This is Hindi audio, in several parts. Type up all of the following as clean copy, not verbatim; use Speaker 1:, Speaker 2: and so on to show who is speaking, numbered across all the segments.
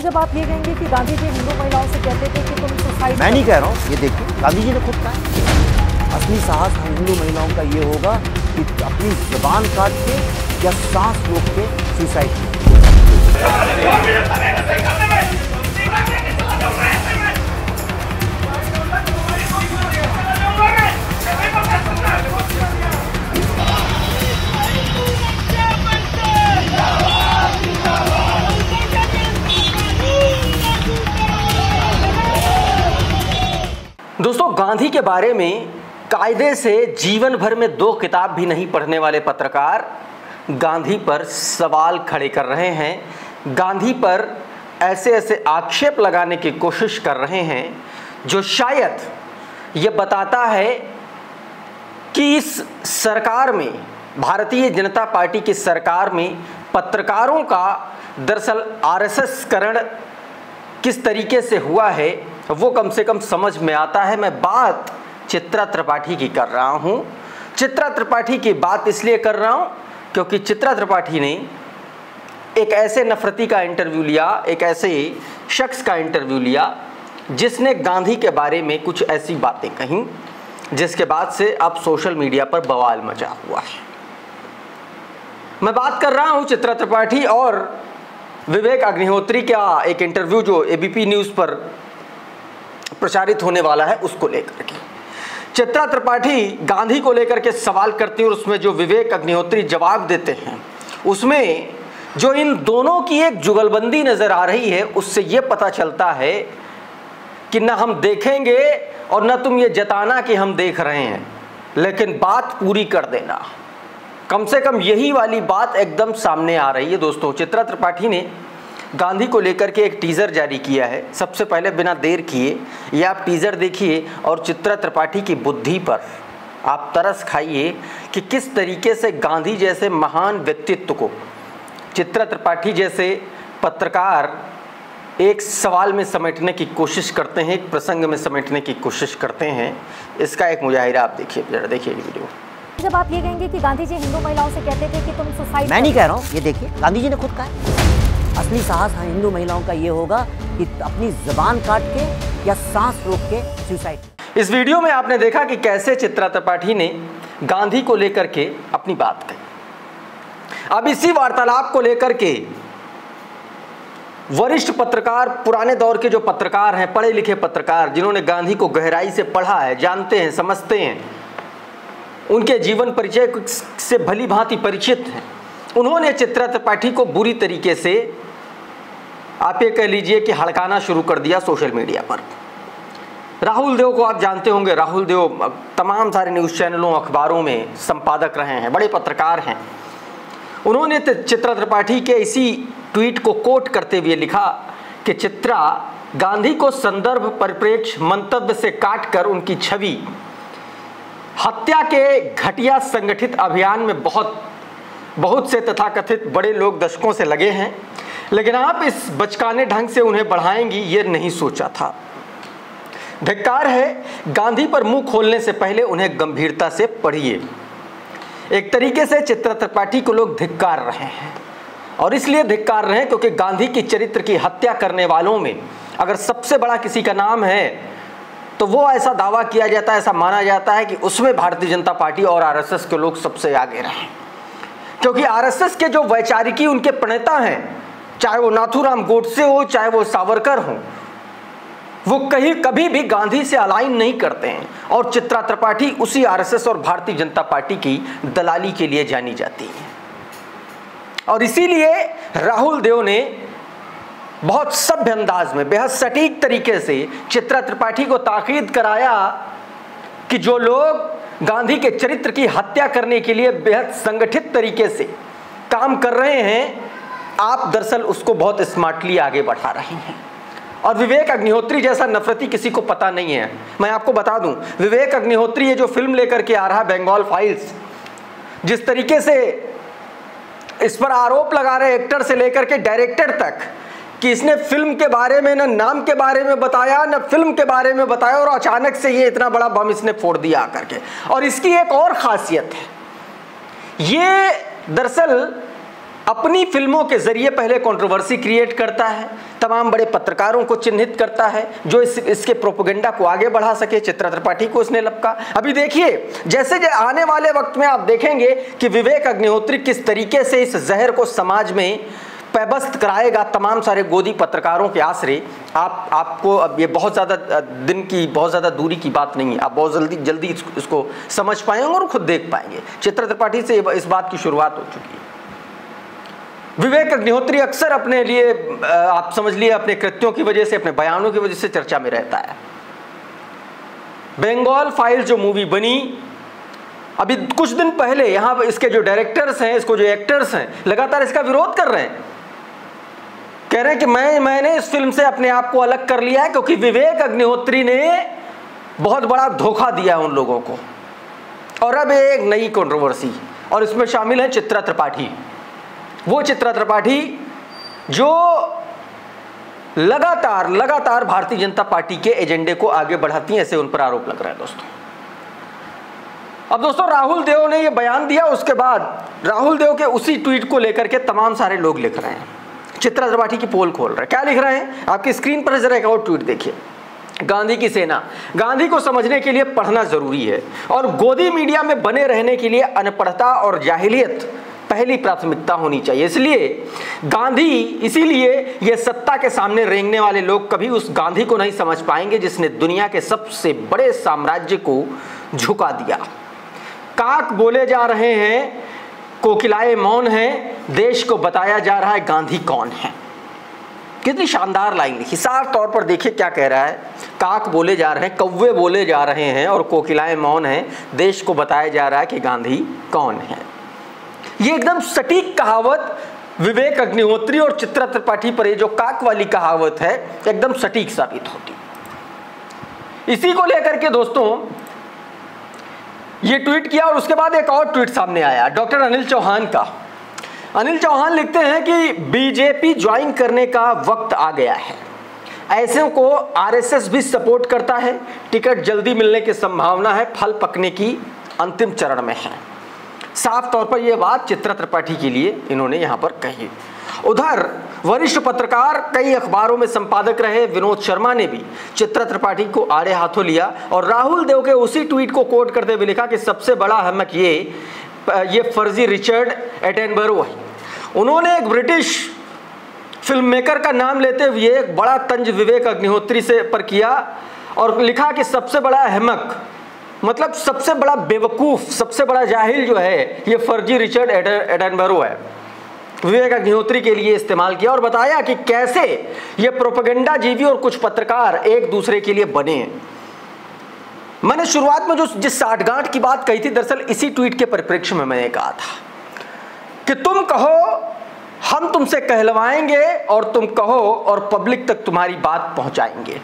Speaker 1: जब आप ये कहेंगे कि गांधी जी हिंदू महिलाओं से कहते थे कि तुम सुसाइड,
Speaker 2: मैं नहीं कह रहा हूँ, ये देखिए गांधी जी ने खुद कहा है, असली साहस हम हिंदू महिलाओं का ये होगा कि अपनी जुबान काट के या सांस रोक के सुसाइड करें।
Speaker 3: दोस्तों, गांधी के बारे में कायदे से जीवन भर में 2 किताब भी नहीं पढ़ने वाले पत्रकार गांधी पर सवाल खड़े कर रहे हैं, गांधी पर ऐसे ऐसे आक्षेप लगाने की कोशिश कर रहे हैं जो शायद ये बताता है कि इस सरकार में, भारतीय जनता पार्टी की सरकार में पत्रकारों का दरअसल आरएसएस करण किस तरीके से हुआ है वो कम से कम समझ में आता है। मैं बात चित्रा त्रिपाठी की कर रहा हूं। चित्रा त्रिपाठी की बात इसलिए कर रहा हूं क्योंकि चित्रा त्रिपाठी ने एक ऐसे नफरती का इंटरव्यू लिया, एक ऐसे शख्स का इंटरव्यू लिया जिसने गांधी के बारे में कुछ ऐसी बातें कहीं जिसके बाद से अब सोशल मीडिया पर बवाल मचा हुआ है। मैं बात कर रहा हूं चित्रा त्रिपाठी और विवेक अग्निहोत्री का एक इंटरव्यू जो एबीपी न्यूज़ पर प्रचारित होने वाला है उसको लेकर के। चित्रा त्रिपाठी गांधी को लेकर के सवाल करती है और उसमें जो विवेक अग्निहोत्री जवाब देते हैं उसमें जो इन दोनों की एक जुगलबंदी नजर आ रही है उससे ये पता चलता है कि ना हम देखेंगे और ना तुम ये जताना कि हम देख रहे हैं, लेकिन बात पूरी कर देना। कम से कम यही वाली बात एकदम सामने आ रही है। दोस्तों, चित्रा त्रिपाठी ने गांधी को लेकर के एक टीज़र जारी किया है। सबसे पहले बिना देर किए ये आप टीज़र देखिए और चित्रा त्रिपाठी की बुद्धि पर आप तरस खाइए कि किस तरीके से गांधी जैसे महान व्यक्तित्व को चित्रा त्रिपाठी जैसे पत्रकार एक सवाल में समेटने की कोशिश करते हैं, एक प्रसंग में समेटने की कोशिश करते हैं। इसका एक मुजाहिरा आप देखिए, जरा देखिए वीडियो।
Speaker 1: जब आप ये कहेंगे कि गांधी जी हिंदू महिलाओं से कहते थे कि तुम सुसाइड,
Speaker 2: मैं नहीं कह रहा हूँ, ये देखिए गांधी जी ने खुद कहा है, असली साहस हम हिंदू महिलाओं का ये होगा कि अपनी जुबान काट के या सांस रोक के सुसाइड।
Speaker 3: इस वीडियो में आपने देखा कि कैसे चित्रा त्रिपाठी ने गांधी को लेकर के अपनी बात कही। अब इसी वार्तालाप को लेकर के वरिष्ठ पत्रकार, पुराने दौर के जो पत्रकार हैं, पढ़े लिखे पत्रकार जिन्होंने गांधी को गहराई से पढ़ा है, जानते हैं, समझते हैं, उनके जीवन परिचय से भली भांति परिचित हैं, उन्होंने चित्रा त्रिपाठी को बुरी तरीके से, आप ये कह लीजिए कि हड़काना शुरू कर दिया सोशल मीडिया पर। राहुल देव को आप जानते होंगे, राहुल देव तमाम सारे न्यूज़ चैनलों, अखबारों में संपादक रहे हैं, बड़े पत्रकार हैं। उन्होंने चित्रा त्रिपाठी के इसी ट्वीट को कोट करते हुए लिखा कि चित्रा गांधी को संदर्भ परिप्रेक्ष्य मंतव्य से काटकर उनकी छवि हत्या के घटिया संगठित अभियान में बहुत से तथाकथित बड़े लोग दशकों से लगे हैं, लेकिन आप इस बचकाने ढंग से उन्हें बढ़ाएंगी ये नहीं सोचा था। धिक्कार है, गांधी पर मुंह खोलने से पहले उन्हें गंभीरता से पढ़िए। एक तरीके से चित्रा त्रिपाठी को लोग धिक्कार रहे हैं और इसलिए धिक्कार रहे हैं क्योंकि गांधी की चरित्र की हत्या करने वालों में अगर सबसे बड़ा किसी का नाम है तो वो ऐसा दावा किया जाता है, ऐसा माना जाता है कि उसमें भारतीय जनता पार्टी और आरएसएस के लोग सबसे आगे रहे, क्योंकि आरएसएस के जो वैचारिकी उनके प्रणेता हैं, चाहे वो नाथूराम गोडसे हो, चाहे वो सावरकर हो, वो कभी भी गांधी से अलाइन नहीं करते हैं और चित्रा त्रिपाठी उसी आरएसएस और भारतीय जनता पार्टी की दलाली के लिए जानी जाती है। और इसीलिए राहुल देव ने बहुत सभ्य अंदाज में, बेहद सटीक तरीके से चित्रा त्रिपाठी को ताकीद कराया कि जो लोग गांधी के चरित्र की हत्या करने के लिए बेहद संगठित तरीके से काम कर रहे हैं, आप दरअसल उसको बहुत स्मार्टली आगे बढ़ा रहे हैं। और विवेक अग्निहोत्री जैसा नफरती किसी को पता नहीं है। मैं आपको बता दूं, विवेक अग्निहोत्री ये जो फिल्म लेकर के आ रहा है बंगाल फाइल्स, जिस तरीके से इस पर आरोप लगा रहे एक्टर से लेकर के डायरेक्टर तक कि इसने फिल्म के बारे में न नाम के बारे में बताया, न फिल्म के बारे में बताया और अचानक से ये इतना बड़ा बम इसने फोड़ दिया आकर के। और इसकी एक और खासियत है, ये दरअसल अपनी फिल्मों के जरिए पहले कंट्रोवर्सी क्रिएट करता है, तमाम बड़े पत्रकारों को चिन्हित करता है जो इसके प्रोपेगेंडा को आगे बढ़ा सके। चित्रा त्रिपाठी को उसने लपका। अभी देखिए, जैसे आने वाले वक्त में आप देखेंगे कि विवेक अग्निहोत्री किस तरीके से इस जहर को समाज में पैबस्त कराएगा तमाम सारे गोदी पत्रकारों के आसरे। आपको अब ये बहुत ज़्यादा दिन की, बहुत ज़्यादा दूरी की बात नहीं है, आप बहुत जल्दी इसको समझ पाएंगे और खुद देख पाएंगे। चित्रा त्रिपाठी से इस बात की शुरुआत हो चुकी है। विवेक अग्निहोत्री अक्सर अपने लिए, आप समझ लिए, अपने कृत्यों की वजह से, अपने बयानों की वजह से चर्चा में रहता है। बंगाल फाइल जो मूवी बनी, अभी कुछ दिन पहले यहाँ इसके जो डायरेक्टर्स हैं, इसको जो एक्टर्स हैं, लगातार इसका विरोध कर रहे हैं। कह रहे हैं कि मैंने इस फिल्म से अपने आप को अलग कर लिया है क्योंकि विवेक अग्निहोत्री ने बहुत बड़ा धोखा दिया उन लोगों को। और अब एक नई कंट्रोवर्सी, और इसमें शामिल है चित्रा त्रिपाठी। वो चित्रा त्रिपाठी जो लगातार भारतीय जनता पार्टी के एजेंडे को आगे बढ़ाती हैं, ऐसे उन पर आरोप लग रहा है दोस्तों। अब दोस्तों, राहुल देव ने ये बयान दिया, उसके बाद राहुल देव के उसी ट्वीट को लेकर के तमाम सारे लोग लिख रहे हैं, चित्रा त्रिपाठी की पोल खोल रहे हैं। क्या लिख रहे हैं, आपकी स्क्रीन पर जरा एक और ट्वीट देखिए। गांधी की सेना, गांधी को समझने के लिए पढ़ना जरूरी है और गोदी मीडिया में बने रहने के लिए अनपढ़ता और जाहिलियत पहली प्राथमिकता होनी चाहिए। इसीलिए ये सत्ता के सामने रेंगने वाले लोग कभी उस गांधी को नहीं समझ पाएंगे जिसने दुनिया के सबसे बड़े साम्राज्य को झुका दिया। काक बोले जा रहे हैं, कोकिलाएं मौन हैं, देश को बताया जा रहा है गांधी कौन है। कितनी शानदार लाइन लिखी, साफ तौर पर देखिए क्या कह रहा है। काक बोले जा रहे हैं, कौवे बोले जा रहे हैं और कोकिलाएं मौन हैं, देश को बताया जा रहा है कि गांधी कौन है। ये एकदम सटीक कहावत विवेक अग्निहोत्री और चित्रा त्रिपाठी पर, ये जो काक वाली कहावत है, एकदम सटीक साबित होती। इसी को लेकर के दोस्तों ये ट्वीट किया और उसके बाद एक और ट्वीट सामने आया डॉक्टर अनिल चौहान का। अनिल चौहान लिखते हैं कि बीजेपी ज्वाइन करने का वक्त आ गया है, ऐसे को आरएसएस भी सपोर्ट करता है, टिकट जल्दी मिलने की संभावना है, फल पकने की अंतिम चरण में है। साफ तौर पर यह बात चित्रा त्रिपाठी के लिए इन्होंने यहां पर कही। उधर वरिष्ठ पत्रकार, कई अखबारों में संपादक रहे विनोद शर्मा ने भी चित्रा त्रिपाठी को आड़े हाथों लिया और राहुल देव के उसी ट्वीट को कोट करते हुए लिखा कि सबसे बड़ा हमक ये फर्जी रिचर्ड एटनबरो है। उन्होंने एक ब्रिटिश फिल्म मेकर का नाम लेते हुए एक बड़ा तंज विवेक अग्निहोत्री से पर किया और लिखा कि सबसे बड़ा अहमक, मतलब सबसे बड़ा बेवकूफ, सबसे बड़ा जाहिल जो है ये फर्जी रिचर्ड एटनबरो है। विवेक अग्निहोत्री के लिए इस्तेमाल किया और बताया कि कैसे ये प्रोपेगेंडा जीवी और कुछ पत्रकार एक दूसरे के लिए बने हैं। मैंने शुरुआत में जिस साठगांठ की बात कही थी, दरअसल इसी ट्वीट के परिप्रेक्ष्य में मैंने कहा था कि तुम कहो हम तुमसे कहलवाएंगे और तुम कहो और पब्लिक तक तुम्हारी बात पहुंचाएंगे।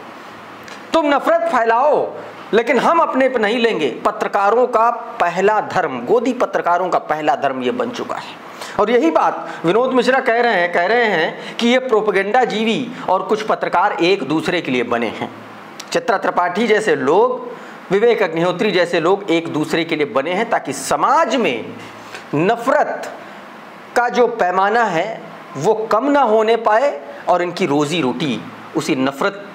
Speaker 3: तुम नफरत फैलाओ लेकिन हम अपने पे नहीं लेंगे। पत्रकारों का पहला धर्म, गोदी पत्रकारों का पहला धर्म ये बन चुका है। और यही बात विनोद मिश्रा कह रहे हैं कि ये प्रोपेगेंडा जीवी और कुछ पत्रकार एक दूसरे के लिए बने हैं। चित्रा त्रिपाठी जैसे लोग, विवेक अग्निहोत्री जैसे लोग एक दूसरे के लिए बने हैं ताकि समाज में नफरत का जो पैमाना है वो कम ना होने पाए और इनकी रोजी रोटी उसी नफरत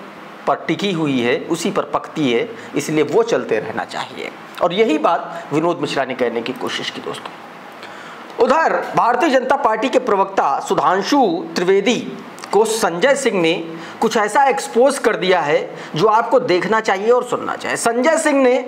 Speaker 3: पर टिकी हुई है, उसी पर पकती है, इसलिए वो चलते रहना चाहिए। और यही बात विनोद मिश्रा ने कहने की कोशिश की दोस्तों। उधर भारतीय जनता पार्टी के प्रवक्ता सुधांशु त्रिवेदी को संजय सिंह ने कुछ ऐसा एक्सपोज कर दिया है जो आपको देखना चाहिए और सुनना चाहिए। संजय सिंह ने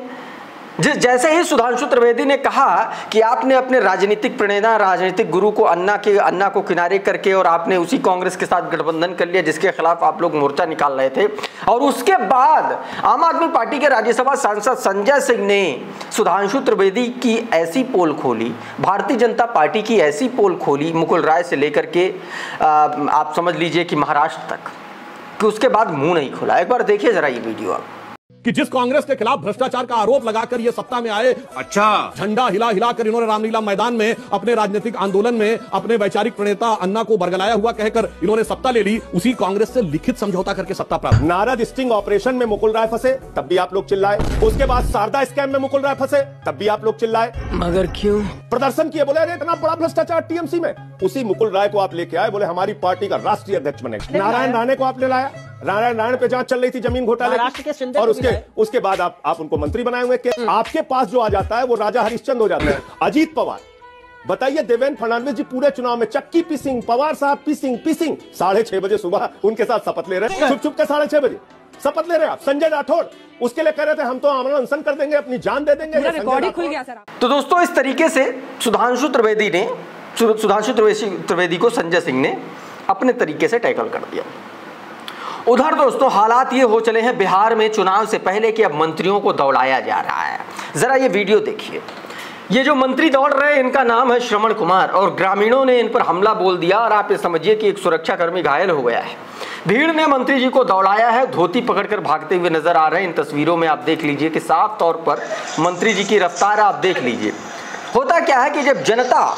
Speaker 3: जैसे ही सुधांशु त्रिवेदी ने कहा कि आपने अपने राजनीतिक प्रेरणा, राजनीतिक गुरु को अन्ना को किनारे करके और आपने उसी कांग्रेस के साथ गठबंधन कर लिया जिसके खिलाफ आप लोग मोर्चा निकाल रहे थे, और उसके बाद आम आदमी पार्टी के राज्यसभा सांसद संजय सिंह ने सुधांशु त्रिवेदी की ऐसी पोल खोली, भारतीय जनता पार्टी की ऐसी पोल खोली मुकुल राय से लेकर के आप समझ लीजिए कि महाराष्ट्र तक, कि उसके बाद मुंह नहीं खोला। एक बार देखिए जरा ये वीडियो आप।
Speaker 4: कि जिस कांग्रेस के खिलाफ भ्रष्टाचार का आरोप लगाकर ये सत्ता में आए, अच्छा झंडा हिला हिलाकर इन्होंने रामलीला मैदान में अपने राजनीतिक आंदोलन में अपने वैचारिक प्रणेता अन्ना को बरगलाया हुआ कहकर इन्होंने सत्ता ले ली, उसी कांग्रेस से लिखित समझौता करके सत्ता प्राप्त।
Speaker 5: नारद स्टिंग ऑपरेशन में मुकुल राय फंसे, तब भी आप लोग चिल्लाए। उसके बाद शारदा स्कैम में मुकुल राय फंसे, तब भी आप लोग चिल्लाए। मगर क्यों? प्रदर्शन किए, बोले इतना बड़ा भ्रष्टाचार टीएमसी में। उसी मुकुल राय को आप लेके आए, बोले हमारी पार्टी का राष्ट्रीय अध्यक्ष बनेगा। नारायण राणे को आपने लाया, नारायण राणे पे जांच चल रही थी जमीन घोटाले की, और उसके बाद आप उनको मंत्री बनाए हुए। आपके पास जो आ जाता है वो राजा हरिश्चंद्र हो जाता है। अजीत पवार, बताइए देवेंद्र फडणवीस जी पूरे चुनाव में चक्की पीसिंग, पवार साहब पीसिंग 6:30 बजे सुबह उनके साथ शपथ ले रहे, छुप के 6:30 बजे शपथ ले रहे आप। संजय राठौड़ उसके लिए कह रहे थे हम तो आमरण अनशन कर देंगे, अपनी जान दे देंगे।
Speaker 3: तो दोस्तों इस तरीके से सुधांशु त्रिवेदी को संजय सिंह ने अपने तरीके से टैकल कर दिया। उधर दोस्तों हालात ये हो चले हैं बिहार में चुनाव से पहले कि अब मंत्रियों को दौड़ाया जा रहा है। जरा ये वीडियो देखिए। ये जो मंत्री दौड़ रहे हैं इनका नाम है श्रवण कुमार, और ग्रामीणों ने इन पर हमला बोल दिया और आप ये समझिए कि एक सुरक्षाकर्मी घायल हो गया है। भीड़ ने मंत्री जी को दौड़ाया है, धोती पकड़कर भागते हुए नजर आ रहे हैं। इन तस्वीरों में आप देख लीजिए कि साफ तौर पर मंत्री जी की रफ्तार आप देख लीजिए। होता क्या है कि जब जनता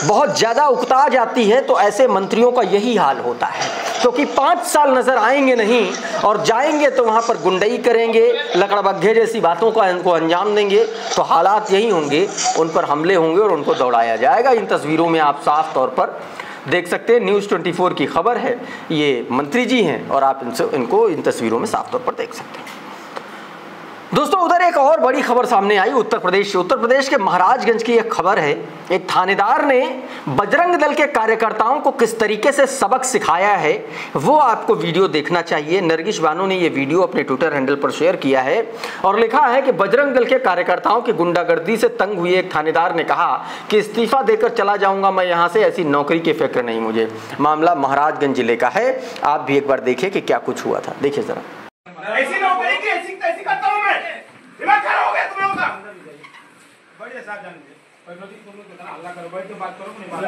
Speaker 3: बहुत ज्यादा उकता जाती है तो ऐसे मंत्रियों का यही हाल होता है, क्योंकि 5 साल नजर आएंगे नहीं और जाएंगे तो वहां पर गुंडई करेंगे, लकड़बग्घे जैसी बातों का इनको अंजाम देंगे, तो हालात यही होंगे, उन पर हमले होंगे और उनको दौड़ाया जाएगा। इन तस्वीरों में आप साफ तौर पर देख सकते हैं, न्यूज़ 24 की खबर है, ये मंत्री जी हैं और आप इनको इन तस्वीरों में साफ तौर पर देख सकते हैं। दोस्तों उधर एक और बड़ी खबर सामने आई उत्तर प्रदेश से। उत्तर प्रदेश के महाराजगंज की एक खबर है। एक थानेदार ने बजरंग दल के कार्यकर्ताओं को किस तरीके से सबक सिखाया है वो आपको वीडियो देखना चाहिए। नरगिस बानो ने ये वीडियो अपने ट्विटर हैंडल पर शेयर किया है और लिखा है कि बजरंग दल के कार्यकर्ताओं की गुंडागर्दी से तंग हुए एक थानेदार ने कहा कि इस्तीफा देकर चला जाऊंगा मैं यहाँ से, ऐसी नौकरी की फिक्र नहीं मुझे। मामला महाराजगंज जिले का है। आप भी एक बार देखिए कि क्या कुछ हुआ था, देखिए जरा।
Speaker 6: ऐसी नौकरी की ऐसी तैसी करता हूं मैं, दिमाग खराब हो गया तुम लोगों का। बढ़िया साहब जानेंगे तुम लोग कितना हल्ला करो, बैठ के बात करो, नहीं बात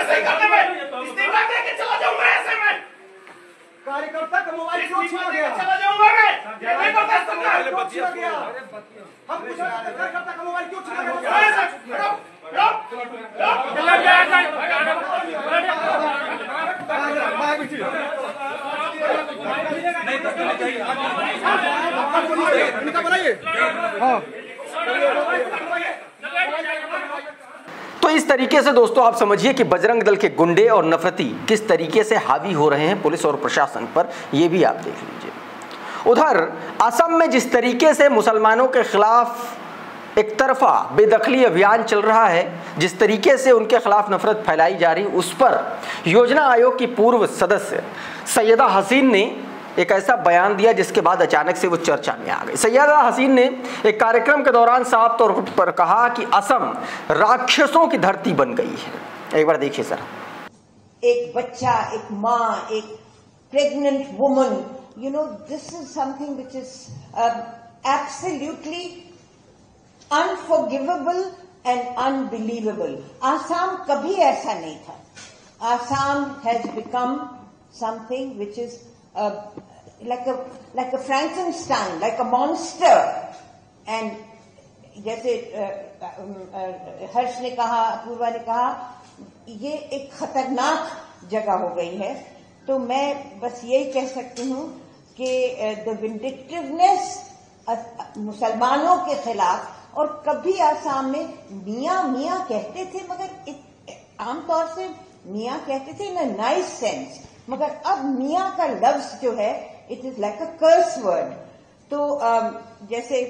Speaker 6: सही करने में इस्तीफा देके चला जाऊंगा ऐसे में। कार्यकर्ता का मोबाइल क्यों छीना गया? चला जाऊंगा मैं, ये नहीं बता सकता क्यों छीना गया। हम पूछ रहे हैं कार्यकर्ता का मोबाइल क्यों छीना गया?
Speaker 3: तो इस तरीके से दोस्तों आप समझिए कि बजरंग दल के गुंडे और नफरती किस तरीके से हावी हो रहे हैं पुलिस और प्रशासन पर, ये भी आप देख लीजिए। उधर असम में जिस तरीके से मुसलमानों के खिलाफ एक तरफा बेदखली अभियान चल रहा है, जिस तरीके से उनके खिलाफ नफरत फैलाई जा रही, उस पर योजना आयोग की पूर्व सदस्य सैयदा हसीन ने एक ऐसा बयान दिया जिसके बाद अचानक से वो चर्चा में आ गई। सैयदा हसीन ने एक कार्यक्रम के दौरान साफ तौर पर कहा कि असम राक्षसों की धरती बन गई है। एक बार देखिए सर।
Speaker 7: एक बच्चा, एक माँ, एक pregnant woman, you know this is something which is absolutely unforgivable and unbelievable. Assam कभी ऐसा नहीं था। Assam has become something which is like a Frankenstein, like a monster. And जैसे हर्ष ने कहा, अपूर्वा ने कहा, ये एक खतरनाक जगह हो गई है। तो मैं बस यही कह सकती हूँ कि द विंडिक्टिवनेस मुसलमानों के खिलाफ, और कभी आसाम में मियाँ मियाँ कहते थे, मगर आमतौर से मियाँ कहते थे इन अ नाइस सेंस, मगर अब मियाँ का लफ्ज जो है it is like a curse word. तो जैसे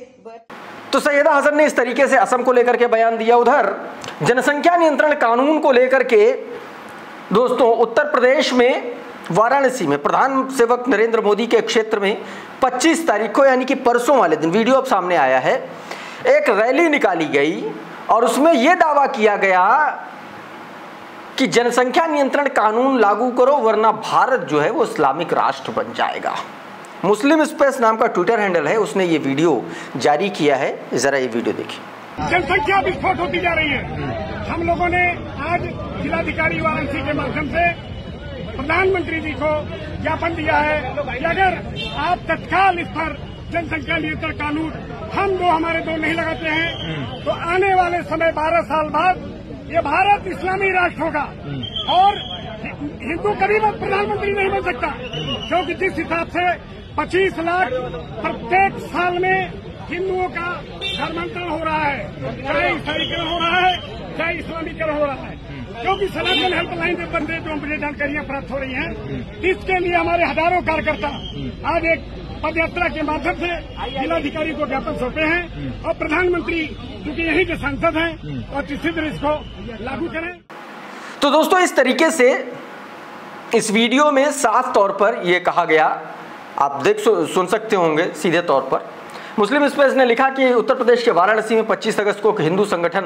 Speaker 3: तो सैयदा हसन ने इस तरीके से असम को लेकर के बयान दिया। उधर जनसंख्या नियंत्रण कानून को लेकर के दोस्तों उत्तर प्रदेश में वाराणसी में प्रधान सेवक नरेंद्र मोदी के क्षेत्र में 25 तारीख को यानी कि परसों वाले दिन वीडियो अब सामने आया है, एक रैली निकाली गई और उसमें यह दावा किया गया कि जनसंख्या नियंत्रण कानून लागू करो वरना भारत जो है वो इस्लामिक राष्ट्र बन जाएगा। मुस्लिम स्पेस नाम का ट्विटर हैंडल है, उसने ये वीडियो जारी किया है। जरा ये वीडियो देखिए।
Speaker 6: जनसंख्या विस्फोट होती जा रही है। हम लोगों ने आज जिलाधिकारी वाराणसी के माध्यम से प्रधान
Speaker 8: प्रधानमंत्री जी को ज्ञापन दिया है कि अगर आप तत्काल इस पर जनसंख्या नियंत्रण कानून हम दो हमारे दो नहीं लगाते हैं तो आने वाले समय 12 साल बाद ये भारत इस्लामी राष्ट्र होगा और हिंदू कभी प्रधानमंत्री नहीं बन सकता, क्योंकि जिस हिसाब से 25 लाख प्रत्येक साल में हिंदुओं का धर्मांतरण हो रहा है, चाहे ईसाईकरण हो रहा है चाहे इस्लामीकरण हो रहा है, क्योंकि सनातन हेल्पलाइन के बंदे जो मुझे जानकारियां प्राप्त हो रही हैं, इसके लिए हमारे हजारों कार्यकर्ता आज एक पद यात्रा के माध्यम से जिलाधिकारी को ज्ञापन सौंपे हैं और प्रधानमंत्री क्योंकि यहीं के सांसद हैं और किसी तरह इसको लागू करें।
Speaker 3: तो दोस्तों इस तरीके से इस वीडियो में साफ तौर पर यह कहा गया, आप सुन सकते होंगे सीधे तौर पर। मुस्लिम एक्सप्रेस ने लिखा कि उत्तर प्रदेश के वाराणसी में 25 अगस्त को हिंदू संगठन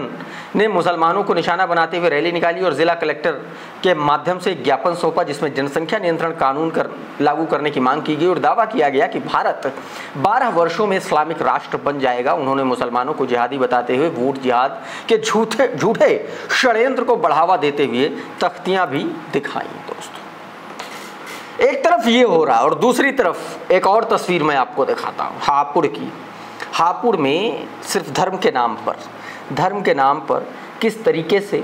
Speaker 3: ने मुसलमानों को निशाना बनाते हुए रैली निकाली और जिला कलेक्टर के माध्यम से ज्ञापन सौंपा, जिसमें जनसंख्या नियंत्रण कानून लागू करने की मांग की गई और दावा किया गया कि भारत 12 वर्षों में इस्लामिक राष्ट्र बन जाएगा। उन्होंने मुसलमानों को जिहादी बताते हुए वोट जिहाद के झूठे षड्यंत्र को बढ़ावा देते हुए तख्तियां भी दिखाई। दोस्तों एक तरफ ये हो रहा है और दूसरी तरफ एक और तस्वीर मैं आपको दिखाता हूँ हापुड़ की। हापुड़ में सिर्फ धर्म के नाम पर किस तरीके से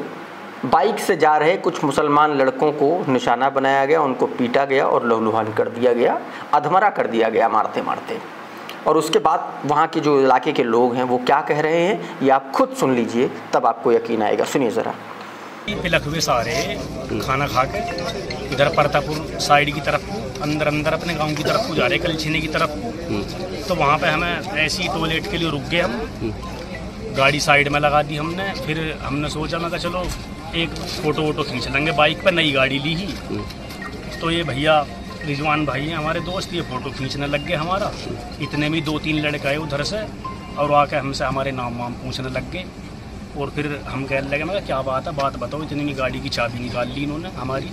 Speaker 3: बाइक से जा रहे कुछ मुसलमान लड़कों को निशाना बनाया गया, उनको पीटा गया और लहूलुहान कर दिया गया, अधमरा कर दिया गया मारते मारते। और उसके बाद वहाँ के जो इलाके के लोग हैं वो क्या कह रहे हैं ये आप खुद सुन लीजिए, तब आपको यकीन आएगा। सुनिए ज़रा।
Speaker 9: पिलक हुए सारे खाना खा के इधर परतापुर साइड की तरफ अंदर अपने गांव की तरफ को जा रहे कलछीने की तरफ। तो वहाँ पे हमें ऐसी टॉयलेट के लिए रुक गए, हम गाड़ी साइड में लगा दी हमने। फिर हमने सोचा मैं चलो एक फ़ोटो खींच लेंगे, बाइक पर नई गाड़ी ली ही। तो ये भैया रिजवान भाई हैं हमारे दोस्त, ये फ़ोटो खींचने लग गए हमारा। इतने में 2-3 लड़के आए उधर से और आके हमसे हमारे नाम वाम पूछने लग गए। और फिर हम कहने लगे मैं क्या बात है, बात बताओ। इतनी गाड़ी की चाबी निकाल ली इन्होंने हमारी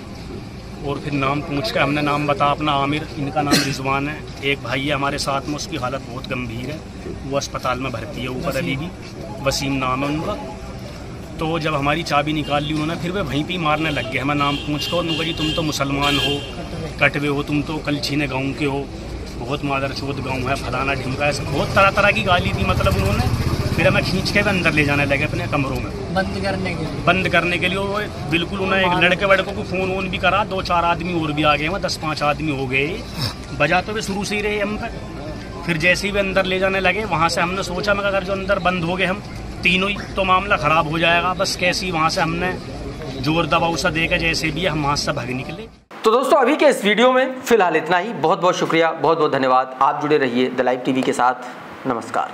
Speaker 9: और फिर नाम पूछ के हमने नाम बता अपना आमिर, इनका नाम रिजवान है। एक भाई है हमारे साथ में, उसकी हालत बहुत गंभीर है, वो अस्पताल में भर्ती है ऊपर अभी भी, वसीम नाम है उनका। तो जब हमारी चाबी निकाल ली उन्होंने फिर वे वहीं पर मारने लग गए हमें नाम पूछ कर। उनको जी तुम तो मुसलमान हो, कटवे हो, तुम तो कलछीने गाँव के हो, बहुत मादरचोद गाँव है, फलाना ढिमका, ऐसा बहुत तरह की गाली दी मतलब उन्होंने। फिर हमें खींच के अंदर ले जाने लगे अपने कमरों में बंद करने के लिए। वो बिल्कुल उन्हें एक लड़के वड़कों को फ़ोन वोन भी करा, 2-4 आदमी और भी आ गए, 10-5 आदमी हो गए। बजाते हुए शुरू से ही रहे हम तक। फिर जैसे ही वे अंदर ले जाने लगे वहाँ से हमने सोचा मगर अगर जो अंदर बंद हो गए हम तीनों ही तो मामला ख़राब हो जाएगा। बस कैसी वहाँ से हमने जोर दबाव सा देकर जैसे भी हम वहाँ से भाग निकले।
Speaker 3: तो दोस्तों अभी के इस वीडियो में फिलहाल इतना ही। बहुत बहुत शुक्रिया, बहुत बहुत धन्यवाद। आप जुड़े रहिए द लाइव टीवी के साथ। नमस्कार।